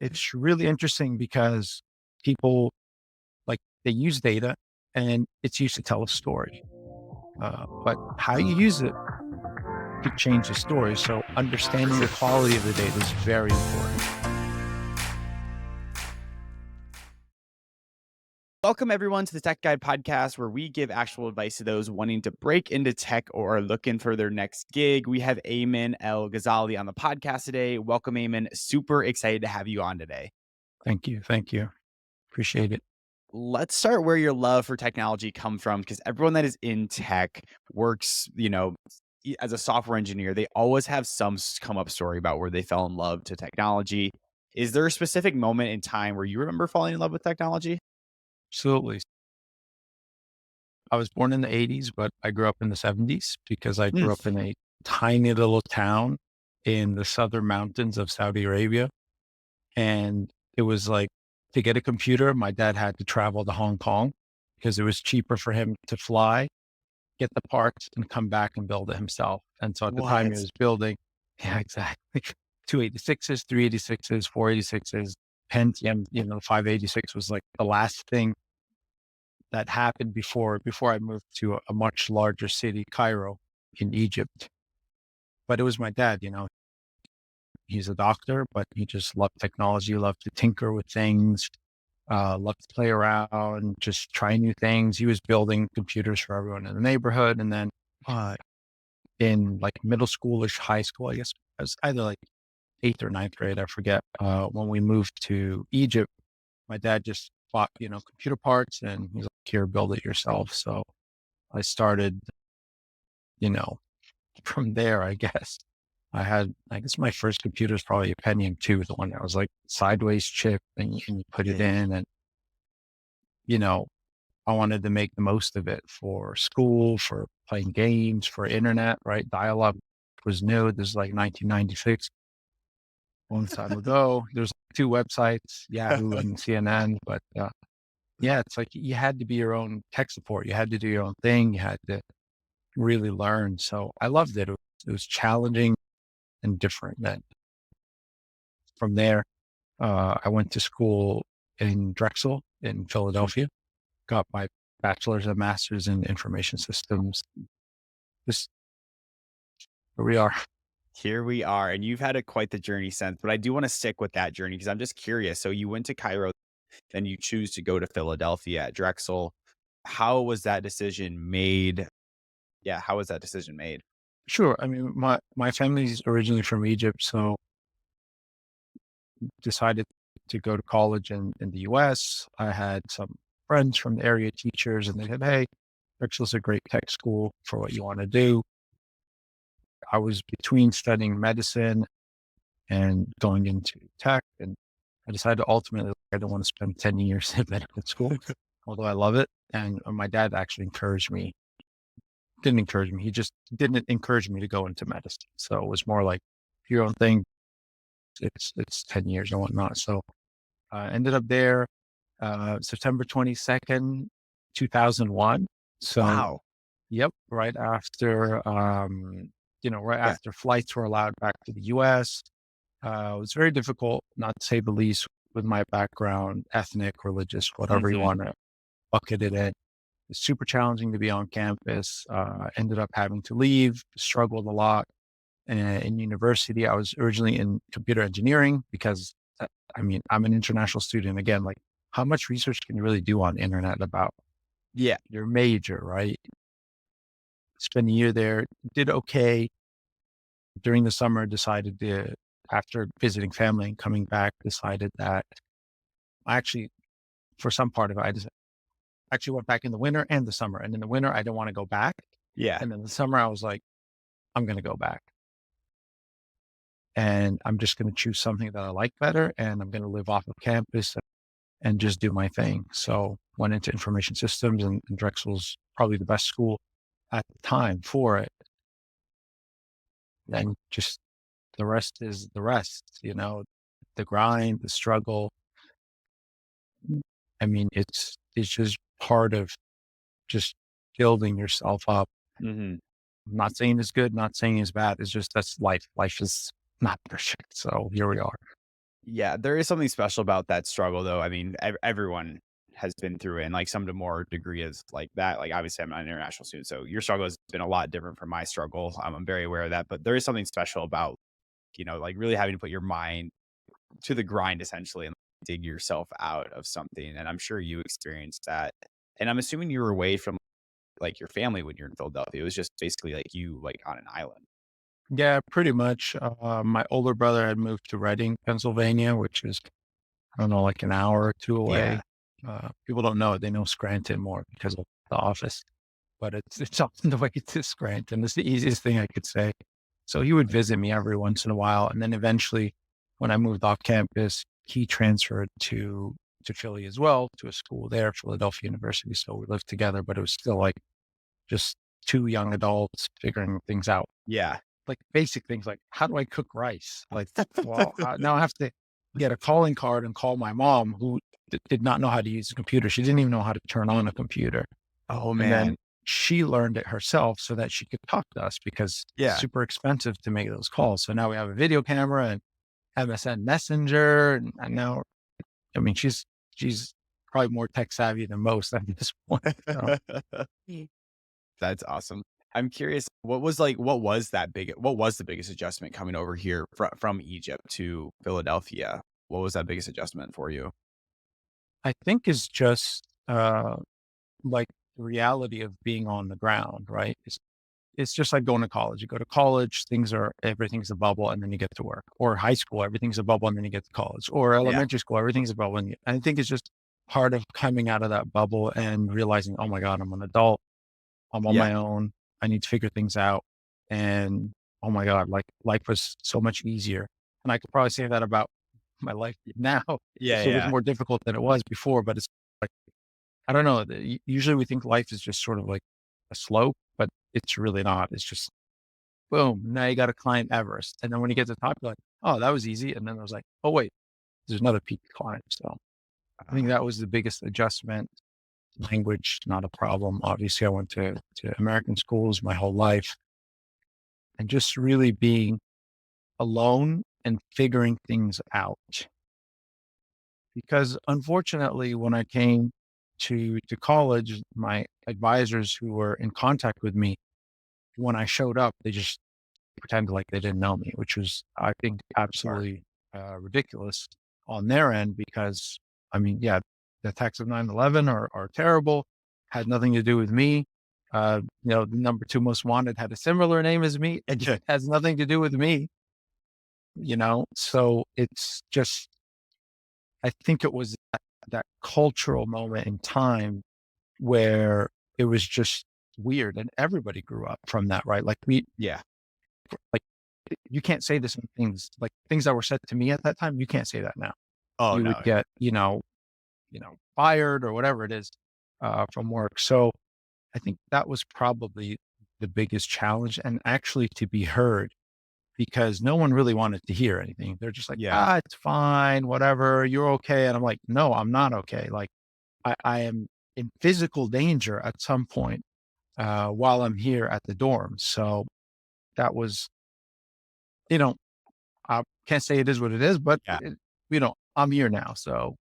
It's really interesting because people they use data and it's used to tell a story. But how you use it could change the story. So understanding the quality of the data is very important. Welcome, everyone, to the Tech Guide podcast, where we give actual advice to those wanting to break into tech or are looking for their next gig. We have Ayman El Ghazali on the podcast today. Welcome, Ayman. Super excited to have you on today. Thank you. Thank you. Appreciate it. Let's start where your love for technology come from, because everyone that is in tech works, as a software engineer. They always have some come up story about where they fell in love to technology. Is there a specific moment in time where you remember falling in love with technology? Absolutely. I was born in the 80s, but I grew up in the 70s because I Mm, grew up in a tiny little town in the southern mountains of Saudi Arabia. And it was like to get a computer, my dad had to travel to Hong Kong because it was cheaper for him to fly, get the parts, and come back and build it himself. And so at the time he what? was building, yeah, exactly. 286s, 386s, 486s, Pentium, 586 was like the last thing that happened before I moved to a much larger city, Cairo in Egypt. But it was my dad, he's a doctor, but he just loved technology, loved to tinker with things, loved to play around, just try new things. He was building computers for everyone in the neighborhood. And then in like middle schoolish, high school, I guess I was either like eighth or ninth grade, I forget. When we moved to Egypt, my dad just bought, computer parts and he's like, here, build it yourself. So I started, you know, from there, I guess. I guess my first computer is probably a Pentium 2, the one that was like sideways chip and you put it Big. in and, you know, I wanted to make the most of it for school, for playing games, for internet, right? Dial up was new. This is like 1996, a long time ago. There's two websites, Yahoo and CNN. But yeah, it's like you had to be your own tech support. You had to do your own thing. You had to really learn. So I loved it. It was challenging and different. Then from there, I went to school in Drexel in Philadelphia, got my bachelor's and master's in information systems. Just where we are. Here we are, and you've had quite the journey since, but I do wanna stick with that journey because I'm just curious. So you went to Cairo, then you choose to go to Philadelphia at Drexel. How was that decision made? Yeah, how was that decision made? Sure. I mean, my family's originally from Egypt, so decided to go to college in the US. I had some friends from the area, teachers, and they said, "Hey, Drexel's a great tech school for what you want to do." I was between studying medicine and going into tech, and I decided ultimately I don't want to spend 10 years in medical school, although I love it. And my dad actually didn't encourage me. He just didn't encourage me to go into medicine. So it was more like your own thing. It's 10 years and whatnot. So I ended up there September 22nd, 2001. So, Wow. yep, right Yeah. after flights were allowed back to the US. It was very difficult, not to say the least, with my background, ethnic, religious, whatever you Mhm. want to bucket it in. It's super challenging to be on campus. Ended up having to leave, struggled a lot. In university, I was originally in computer engineering because, I mean, I'm an international student. Again, like how much research can you really do on internet about Yeah. your major, right? Spent a year there, did okay. During the summer, decided to, after visiting family and coming back, decided that I actually, for some part of it, I just actually went back in the winter and the summer. And in the winter, I didn't want to go back. Yeah. And in the summer, I was like, I'm going to go back and I'm just going to choose something that I like better. And I'm going to live off of campus and just do my thing. So went into information systems and Drexel's probably the best school at the time for it. Then just the rest is the rest, the grind, the struggle. I mean, it's just part of just building yourself up. Mhm. I'm not saying it's good, not saying it's bad. It's just that's life. Life is not perfect. So here we are. Yeah, there is something special about that struggle, though. I mean, everyone has been through it, and like some to more degree is like that. Like, obviously, I'm not an international student, so your struggle has been a lot different from my struggle. I'm very aware of that, but there is something special about like really having to put your mind to the grind essentially and dig yourself out of something. And I'm sure you experienced that. And I'm assuming you were away from like your family when you're in Philadelphia. It was just basically like you like on an island. Yeah, pretty much. My older brother had moved to Reading, Pennsylvania, which is, I don't know, like an hour or two Yeah. away. People don't know it. They know Scranton more because of the office, but it's on the way to Scranton. It's the easiest thing I could say. So he would visit me every once in a while, and then eventually, when I moved off campus, he transferred to Philly as well, to a school there, Philadelphia University. So we lived together, but it was still like just two young adults figuring things out, Yeah. like basic things like, how do I cook rice? Like, well, now I have to get a calling card and call my mom, who did not know how to use a computer. She didn't even know how to turn on a computer. Oh And then man. she learned it herself so that she could talk to us, because it's Yeah. super expensive to make those calls. So now we have a video camera and MSN Messenger. And now, I mean, she's probably more tech savvy than most at this point. So That's awesome. I'm curious, what was the biggest adjustment coming over here from Egypt to Philadelphia? What was that biggest adjustment for you? I think is just like the reality of being on the ground, right? It's just like going to college. You go to college, everything's a bubble, and then you get to work. Or high school, everything's a bubble, and then you get to college. Or Yeah. elementary school, everything's a bubble. And I think it's just part of coming out of that bubble and realizing, oh my God, I'm an adult. I'm on Yeah. my own. I need to figure things out. And oh my God, like life was so much easier. And I could probably say that about my life now. Yeah, It was yeah. more difficult than it was before, but it's like, I don't know. Usually we think life is just sort of like a slope, but it's really not. It's just boom. Now you got to climb Everest. And then when you get to the top, you're like, oh, that was easy. And then I was like, oh, wait, there's another peak to climb. So I think Uh, that was the biggest adjustment. Language, not a problem. Obviously, I went to American schools my whole life, and just really being alone and figuring things out. Because unfortunately, when I came to college, my advisors who were in contact with me, when I showed up, they just pretended like they didn't know me, which was, I think, smart. absolutely ridiculous on their end. Because, I mean, yeah, the attacks of 9/11 are terrible, had nothing to do with me. The number two most wanted had a similar name as me. It just has nothing to do with me. So it's just, I think it was that cultural moment in time where it was just weird, and everybody grew up from that, right? Yeah. Like, you can't say the same things, like things that were said to me at that time, you can't say that now. Oh, You would no. get, fired or whatever it is, from work. So I think that was probably the biggest challenge, and actually to be heard, because no one really wanted to hear anything. They're just like, Yeah. it's fine, whatever, you're okay. And I'm like, no, I'm not okay. Like I am in physical danger at some point, while I'm here at the dorm. So that was, you know, I can't say it is what it is, but Yeah. I'm here now. So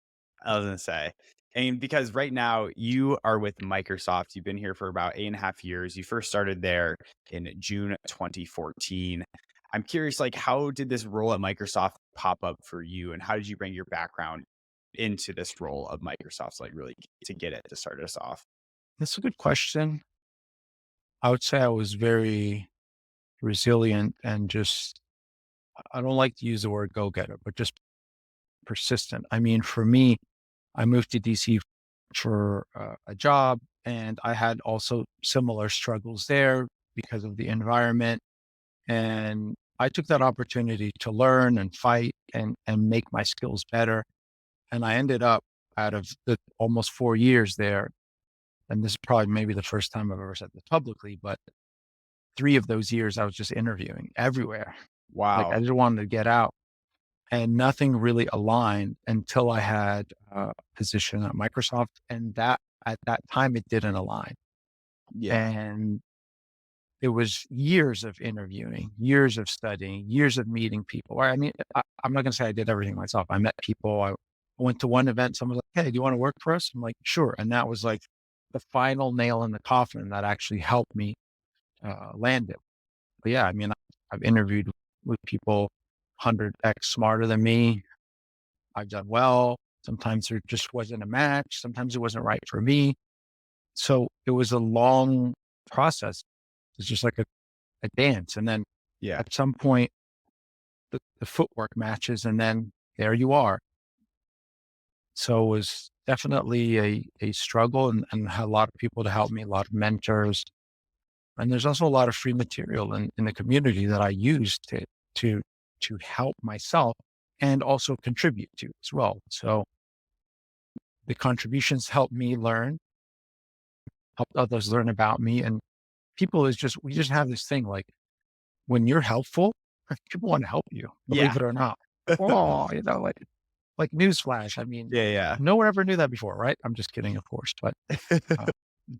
I was gonna say. And because right now you are with Microsoft, you've been here for about 8.5 years. You first started there in June 2014. I'm curious, like, how did this role at Microsoft pop up for you, and how did you bring your background into this role of Microsoft's, like, really to get it to start us off? that's a good question. I would say I was very resilient and just, I don't like to use the word go getter, but just persistent. I mean, for me, I moved to DC for a job, and I had also similar struggles there because of the environment. And I took that opportunity to learn and fight and make my skills better. And I ended up, out of the almost 4 years there, and this is probably maybe the first time I've ever said this publicly, but 3 of those years I was just interviewing everywhere. Like I Wow. just wanted to get out, and nothing really aligned until I had a position at Microsoft. And that, at that time, it didn't align. Yeah. And it was years of interviewing, years of studying, years of meeting people. Or I mean, I'm not going to say I did everything myself. I met people. I went to one event. Someone was like, "Hey, do you want to work for us?" I'm like, "Sure." And that was like the final nail in the coffin that actually helped me land it. But yeah, I mean, I've interviewed with people 100x smarter than me. I've done well. Sometimes there just wasn't a match. Sometimes it wasn't right for me. So it was a long process. It's just like a dance. And then Yeah. at some point, the footwork matches, and then there you are. So it was definitely a struggle, and had a lot of people to help me, a lot of mentors. And there's also a lot of free material in the community that I use to to help myself and also contribute to as well. So the contributions help me learn, help others learn about me. And people is just we just have this thing like when you're helpful, people want to help you, Yeah. believe it or not. Oh, like newsflash. I mean, Yeah, yeah. no one ever knew that before, right? I'm just kidding, of course, but uh,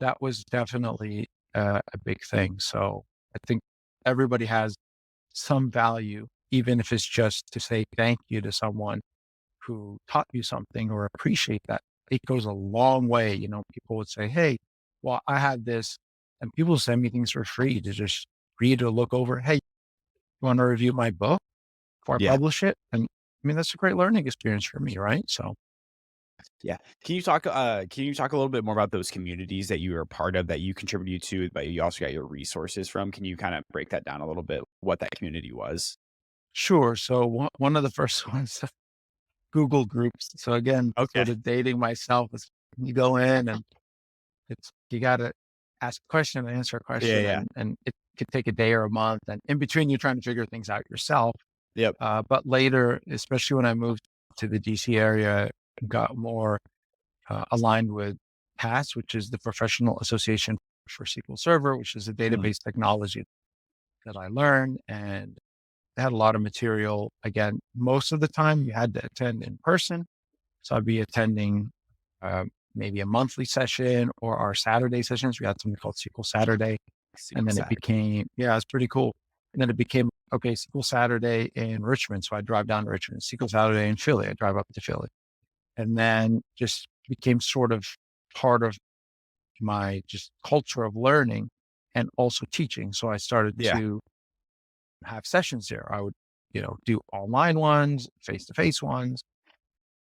that was definitely a big thing. So I think everybody has some value, even if it's just to say thank you to someone who taught you something or appreciate that. It goes a long way. People would say, "Hey, well, I had this," and people send me things for free to just read or look over. "Hey, you want to review my book before I Yeah. publish it?" And I mean, that's a great learning experience for me, right? So Yeah. Can you talk a little bit more about those communities that you are part of that you contributed to, but you also got your resources from? Can you kind of break that down a little bit, what that community was? sure. So one of the first ones, Google Groups. So again, Okay. sort of dating myself is you go in and you gotta ask a question and answer a Yeah, question, yeah. and it could take a day or a month, and in between, you're trying to figure things out yourself. Yep. But later, especially when I moved to the DC area, got more aligned with PAS, which is the Professional Association for SQL Server, which is a Mm. database technology that I learned, and they had a lot of material. Again, most of the time you had to attend in person. So I'd be attending maybe a monthly session or our Saturday sessions. We had something called SQL Saturday. And SQL then it Saturday. became, yeah, it's pretty cool. And then it became, okay, SQL Saturday in Richmond. So I drive down to Richmond. SQL Saturday in Philly. I drive up to Philly. And then just became sort of part of my just culture of learning and also teaching. So I started Yeah. to have sessions there. I would, do online ones, face to face ones,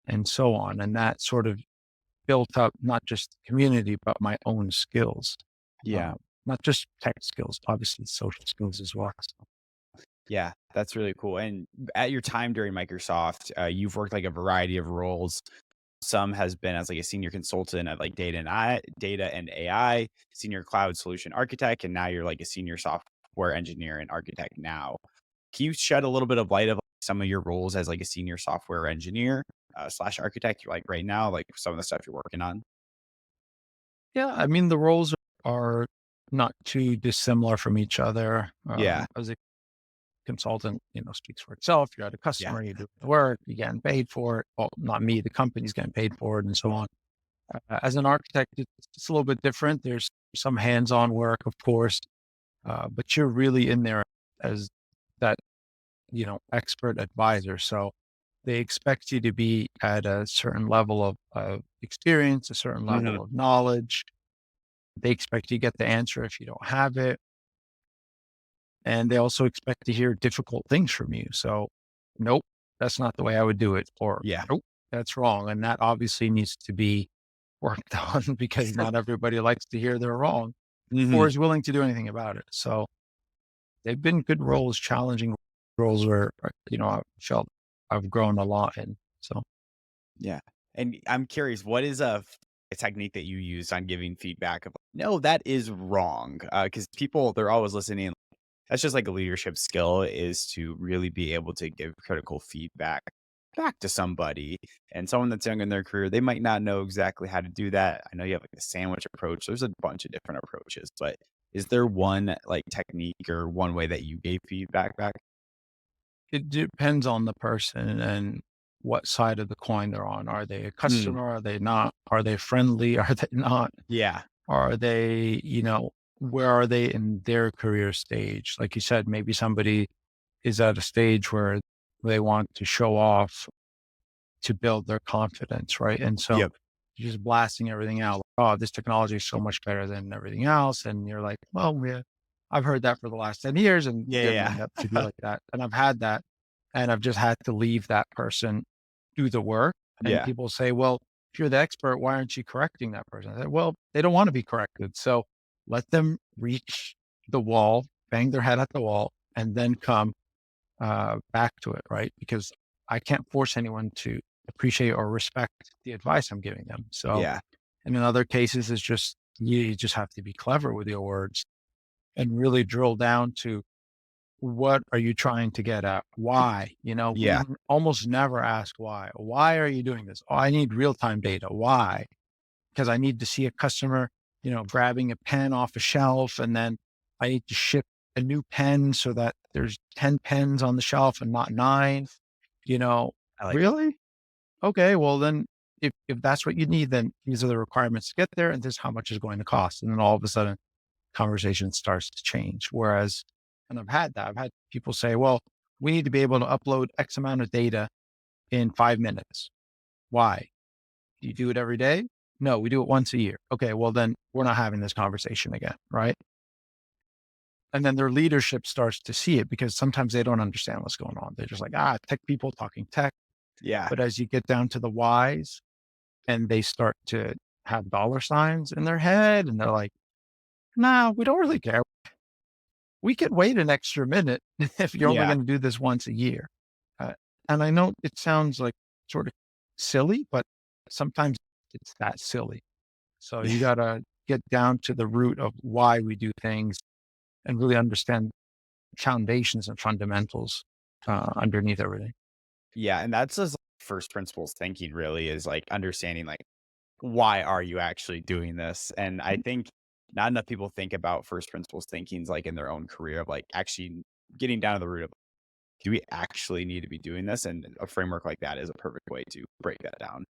and so on. And that sort of built up not just community, but my own skills, Yeah. uh, not just tech skills, obviously social skills as well. So, Yeah. That's really cool. And at your time during Microsoft, you've worked like a variety of roles. Some has been as like a senior consultant at like data and AI, senior cloud solution architect, and now you're like a senior software engineer and architect now. Can you shed a little bit of light of some of your roles as like a senior software engineer slash architect, like right now, like some of the stuff you're working on? yeah, I mean, the roles are not too dissimilar from each other. Yeah, As a consultant, speaks for itself. You're at a yeah, customer, you do the work, you're getting paid for it. Well, not me, the company's getting paid for it, and so on. As an architect, it's a little bit different. There's some hands-on work, of course, but you're really in there as that, expert advisor. So they expect you to be at a certain level of experience, a certain hmm level of knowledge. They expect you to get the answer if you don't have it. And they also expect to hear difficult things from you. So, nope, that's not the way I would do it. Or, yeah, nope, that's wrong. And that obviously needs to be worked on because not everybody likes to hear they're wrong hmm or is willing to do anything about it. So they've been good roles, challenging roles where, I felt I've grown a lot in. So, yeah. And I'm curious, what is a technique that you use on giving feedback of no, that is wrong? Because people they're always listening. That's just like a leadership skill is to really be able to give critical feedback back to somebody and someone that's young in their career, they might not know exactly how to do that. I know you have like a sandwich approach. There's a bunch of different approaches, but is there one like technique or one way that you gave feedback back? it depends on the person and what side of the coin they're on. Are they a Mm, customer? Are they not? Are they friendly? Are they not? yeah. Are they, where are they in their career stage? Like you said, maybe somebody is at a stage where they want to show off to build their confidence, right? And so Yep. you're just blasting everything out. Like, oh, this technology is so much better than everything else. And you're like, well, yeah, I've heard that for the last 10 years and it didn't Yeah, end up to be yeah. like that. And I've had that. And I've just had to leave that person do the work. And Yeah. people say, well, if you're the expert, why aren't you correcting that person? I said, well, they don't want to be corrected. So let them reach the wall, bang their head at the wall, and then come back to it, right? Because I can't force anyone to appreciate or respect the advice I'm giving them. So, Yeah. and in other cases, it's just you just have to be clever with your words and really drill down to what are you trying to get at? Why? We Yeah. almost never ask why. Why are you doing this? Oh, I need real time data. Why? Because I need to see a customer, grabbing a pen off a shelf, and then I need to ship a new pen so that there's 10 pens on the shelf and not nine, you know, I like really? Okay, well then if that's what you need, then these are the requirements to get there and this is how much is going to cost. And then all of a sudden conversation starts to change. Whereas, and I've had that. I've had people say, well, we need to be able to upload X amount of data in 5 minutes. Why? Do you do it every day? No, we do it once a year. Okay, well then we're not having this conversation again, right? And then their leadership starts to see it because sometimes they don't understand what's going on. They're just like, tech people talking tech. Yeah. But as you get down to the whys and they start to have dollar signs in their head and they're like, nah, we don't really care. We could wait an extra minute if you're only Yeah. going to do this once a year. Uh, and I know it sounds like sort of silly, but sometimes it's that silly. So you got to get down to the root of why we do things and really understand foundations and fundamentals underneath everything. Yeah, and that's just first principles thinking really is like understanding like why are you actually doing this? And I think not enough people think about first principles thinkings like in their own career of like actually getting down to the root of do we actually need to be doing this? And a framework like that is a perfect way to break that down.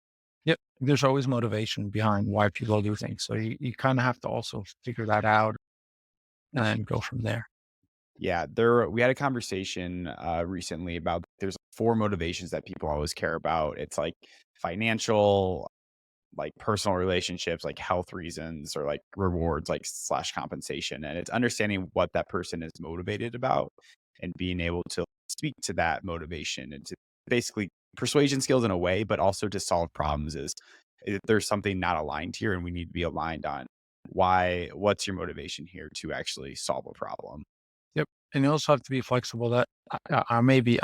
Yep. There's always motivation behind why people do things. So you kind of have to also figure that out and go from there. Yeah, there we had a conversation recently about there's four motivations that people always care about. It's like financial, like personal relationships, like health reasons, or like rewards, like slash compensation. And it's understanding what that person is motivated about and being able to speak to that motivation and to basically persuasion skills in a way, but also to solve problems is if there's something not aligned here and we need to be aligned on what's your motivation here to actually solve a problem. Yep. And you also have to be flexible that I may be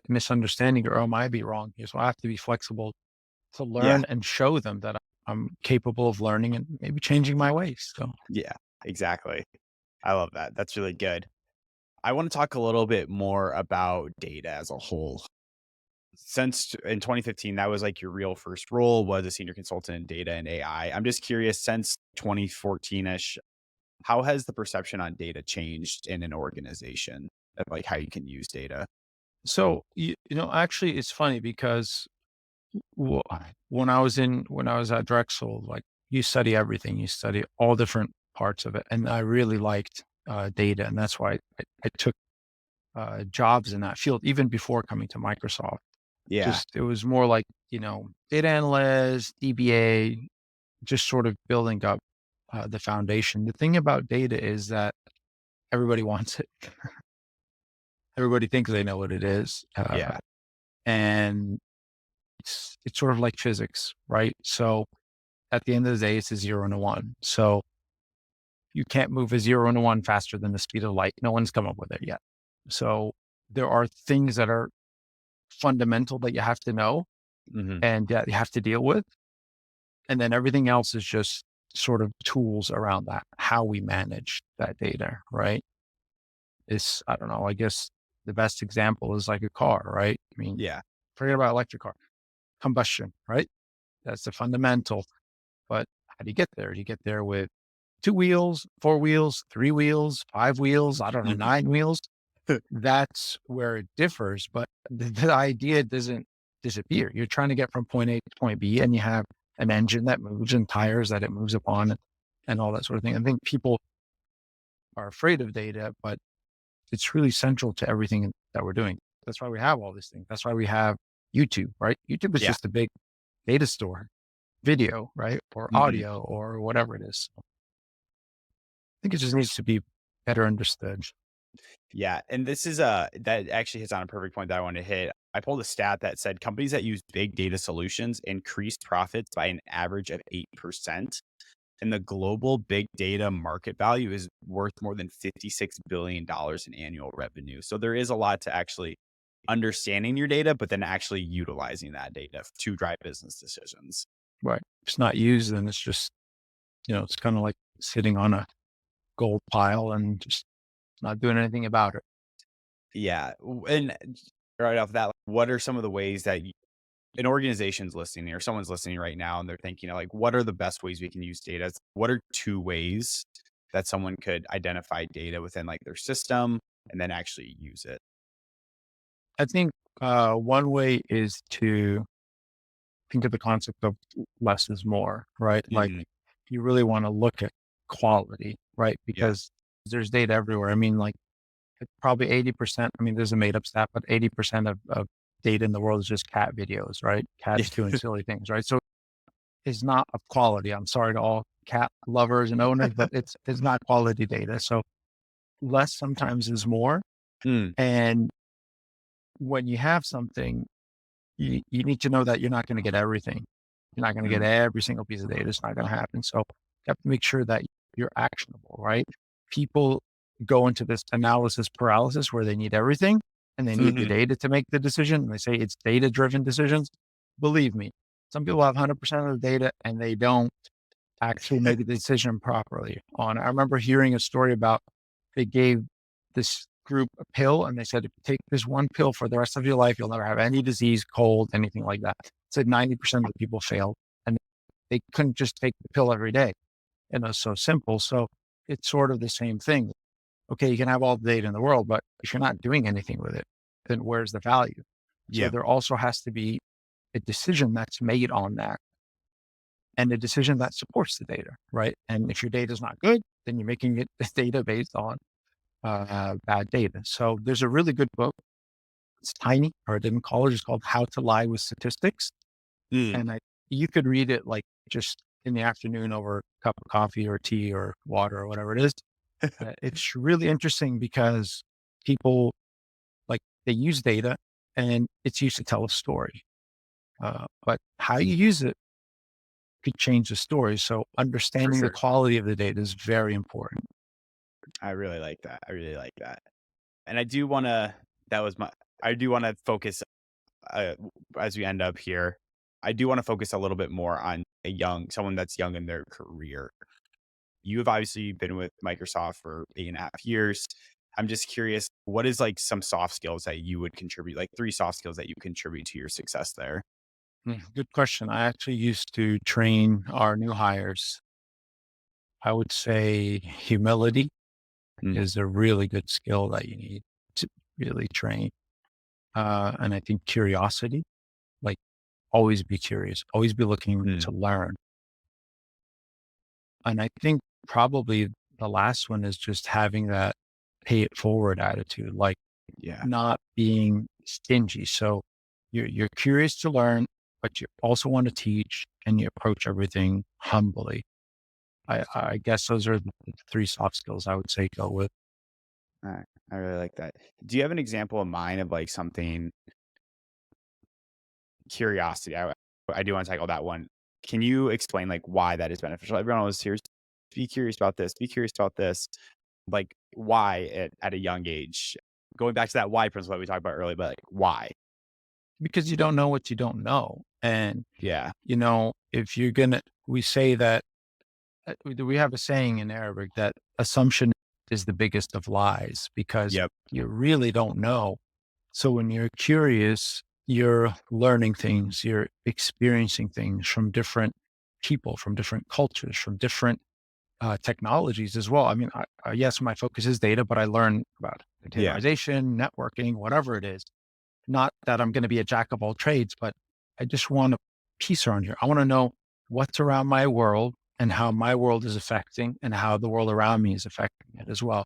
misunderstanding or I might be wrong here. So I have to be flexible to Yeah. learn and show them that I'm capable of learning and maybe changing my ways. So, Yeah, exactly. I love that. That's really good. I want to talk a little bit more about data as a whole. Since in 2015, that was like your real first role was a senior consultant in data and AI. I'm just curious, since 2014-ish, how has the perception on data changed in an organization of like how you can use data? actually, it's funny because w- when I was at Drexel, like you study everything, you study all different parts of it, and I really liked data, and that's why I took jobs in that field even before coming to Microsoft. Yeah. Just it was more like data analyst, DBA, just sort of building up the foundation. The thing about data is that everybody wants it. Everybody thinks they know what it is, Yeah. and it's sort of like physics, right? So at the end of the day, it's a zero and a one. So you can't move a zero and a one faster than the speed of light. No one's come up with it yet. So there are things that are fundamental that you have to know Hmm. and that you have to deal with. And then everything else is just sort of tools around that, how we manage that data, right? I don't know, I guess the best example is like a car, right? I mean, Yeah. forget about electric car, combustion, right? That's the fundamental. But how do you get there? Do you get there with two wheels, four wheels, three wheels, five wheels, I don't know, nine wheels? That's where it differs. But the idea doesn't disappear. You're trying to get from point A to point B, and you have an engine that moves and tires that it moves upon and all that sort of thing. I think people are afraid of data, but it's really central to everything that we're doing. That's why we have all these things. That's why we have YouTube, right? YouTube is Yeah. just a big data store, video, right? Or Mhm. audio or whatever it is. I think it just needs to be better understood. Yeah, and this is that actually hits on a perfect point that I wanted to hit. I pulled a stat that said companies that use big data solutions increased profits by an average of 8%. And the global big data market value is worth more than $56 billion in annual revenue. So there is a lot to actually understanding your data, but then actually utilizing that data to drive business decisions. Right. If it's not used, then it's just, it's kind of like sitting on a gold pile and just not doing anything about it. Yeah. And right off that, what are some of the ways that an organization's listening or someone's listening right now and they're thinking like, what are the best ways we can use data? What are two ways that someone could identify data within like their system and then actually use it? I think one way is to think of the concept of less is more, right? Like Mhm. you really want to look at quality, right? Yeah. Because there's data everywhere. I mean, like probably 80%, I mean, there's a made up stat, but 80% of data in the world is just cat videos, right? Yeah. Cats doing silly things, right? So it's not of quality. I'm sorry to all cat lovers and owners, but it's not quality data. So less sometimes is more. Mm, And when you have something, you need to know that you're not going to get everything. You're not going to get mm, every single piece of data. It's not going to happen. So you have to make sure that you're actionable, right? People go into this analysis paralysis where they need everything and they need the mhm, data to make the decision. And they say it's data driven decisions. Believe me, some people have 100% of the data and they don't actually make a decision properly on it. I remember hearing a story about they gave this group a pill and they said, if you take this one pill for the rest of your life, you'll never have any disease, cold, anything like that. It said 90% of the people failed and they couldn't just take the pill every day. And it was so simple. So it's sort of the same thing. Okay, you can have all the data in the world, but if you're not doing anything with it, then where's the value? So yeah, there also has to be a decision that's made on that and a decision that supports the data, right? And if your data is not good, then you're making it the data based on bad data. So there's a really good book. It's tiny, or I didn't college. It's called How to Lie with Statistics, mm, and you could read it like just in the afternoon over a cup of coffee or tea or water or whatever it is. It's really interesting because people like they use data and it's used to tell a story, but how you use it could change the story. So for understanding the sure. quality of the data is very important. I really like that. I really like that. And I do wanna that was my I do wanna focus, as we end up here, I do wanna focus a little bit more on someone that's young in their career. You have obviously been with Microsoft for 8.5 years. I'm just curious, what is, like, some soft skills that you would contribute, like, 3 soft skills that you contribute to your success there? Good question. I actually used to train our new hires. I would say humility Mm, is a really good skill that you need to really train. And I think curiosity, like always be curious, always be looking mm, to learn. And I think probably the last one is just having that pay it forward attitude, like yeah. not being stingy. So you're curious to learn, but you also want to teach and you approach everything humbly. I guess those are the three soft skills I would say go with. Alright, I really like that. Do you have an example in mind of, like, something curiosity? I do wanna tackle that one. Can you explain, like, why that is beneficial? Everyone always hears, "Be curious about this, be curious about this." Like, why at a young age? Going back to that why principle that we talked about earlier, but, like, why? Because you don't know what you don't know. And, Yeah. if you're gonna we say that we have a saying in Arabic that assumption is the biggest of lies because Yep. you really don't know. So when you're curious, you're learning things, you're experiencing things from different people, from different cultures, from different technologies as well. I mean, yes, my focus is data, but I learn about Yeah. containerization, networking, whatever it is. Not that I'm going to be a jack of all trades, but I just want a piece around here. I want to know what's around my world and how my world is affecting and how the world around me is affecting it as well.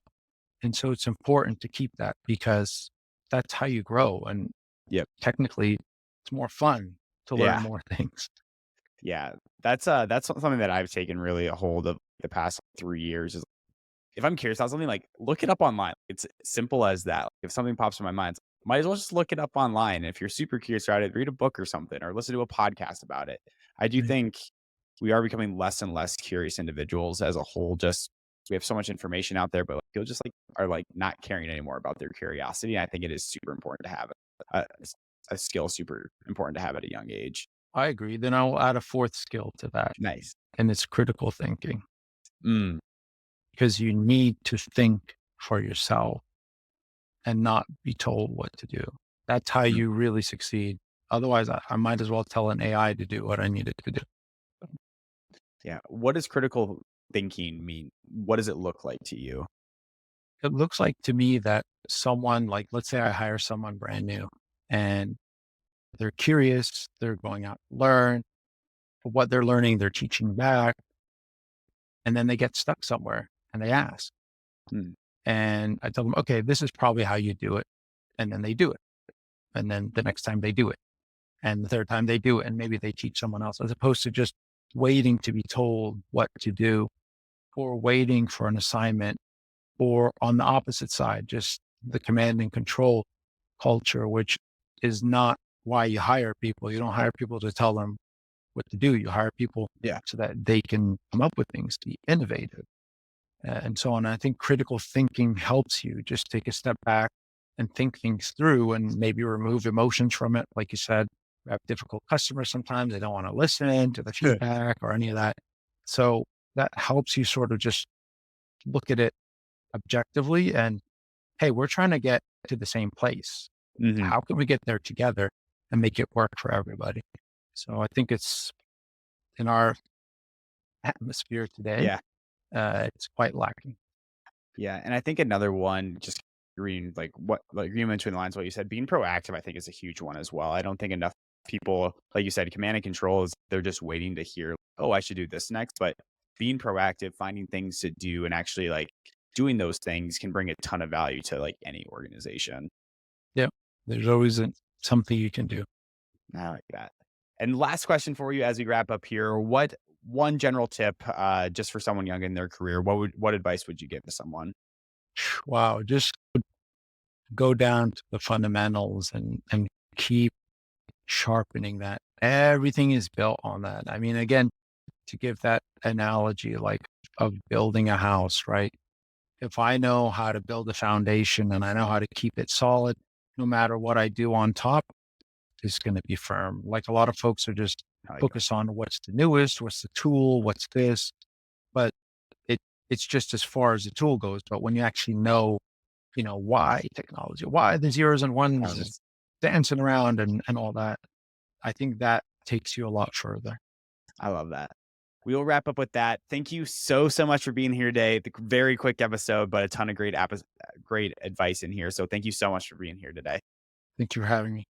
And so it's important to keep that because that's how you grow. And Yep. technically, it's more fun to learn Yeah. more things. Yeah. That's something that I've taken really a hold of the past 3 years is if I'm curious about something, like, look it up online. It's simple as that. Like, if something pops in my mind, might as well just look it up online. If you're super curious about it, read a book or something, or listen to a podcast about it. I do Right. think we are becoming less and less curious individuals as a whole. Just we have so much information out there, but like, people just like are like not caring anymore about their curiosity. I think it is super important to have a skill, super important to have at a young age. I agree. Then I'll add a fourth skill to that, Nice. and it's critical thinking Mm, because you need to think for yourself and not be told what to do. That's how mm. you really succeed. Otherwise, I might as well tell an AI to do what I needed to do. Yeah. What does critical thinking mean? What does it look like to you? It looks like to me that someone, like, let's say I hire someone brand new and they're curious, they're going out to learn, but what they're learning, they're teaching back, and then they get stuck somewhere and they ask. Mm, And I tell them, okay, this is probably how you do it. And then they do it. And then the next time they do it. And the third time they do it. And maybe they teach someone else, as opposed to just waiting to be told what to do or waiting for an assignment, or on the opposite side, just the command and control culture, which is not why you hire people. You don't hire people to tell them what to do. You hire people yeah. so that they can come up with things, be innovative, and so on. I think critical thinking helps you just take a step back and think things through and maybe remove emotions from it. Like you said, we have difficult customers sometimes. They don't want to listen to the feedback or any of that. So that helps you sort of just look at it objectively and, hey, we're trying to get to the same place. Mhm. How can we get there together and make it work for everybody? So I think it's in our atmosphere today, Yeah. it's quite lacking. Yeah, and I think another one, just reading like what like you mentioned the lines what you said, being proactive, I think is a huge one as well. I don't think enough people, like you said, command and control is they're just waiting to hear, oh, I should do this next. But being proactive, finding things to do, and actually like doing those things can bring a ton of value to like any organization. Yeah. There's always something you can do. I like that. And last question for you as we wrap up here. What one general tip just for someone young in their career, what advice would you give to someone? Wow. Just go down to the fundamentals and keep sharpening that. Everything is built on that. I mean, again, to give that analogy like of building a house, right? If I know how to build a foundation and I know how to keep it solid, no matter what I do on top, it's going to be firm. Like a lot of folks are just I like focused on what's the newest, what's the tool, what's this, but it it's just as far as the tool goes. But when you actually know, why technology, why the zeros and oh, ones that's dancing around and all that, I think that takes you a lot further. I love that. We will wrap up with that. Thank you so much for being here today. The very quick episode, but a ton of great advice in here. So thank you so much for being here today. Thank you for having me.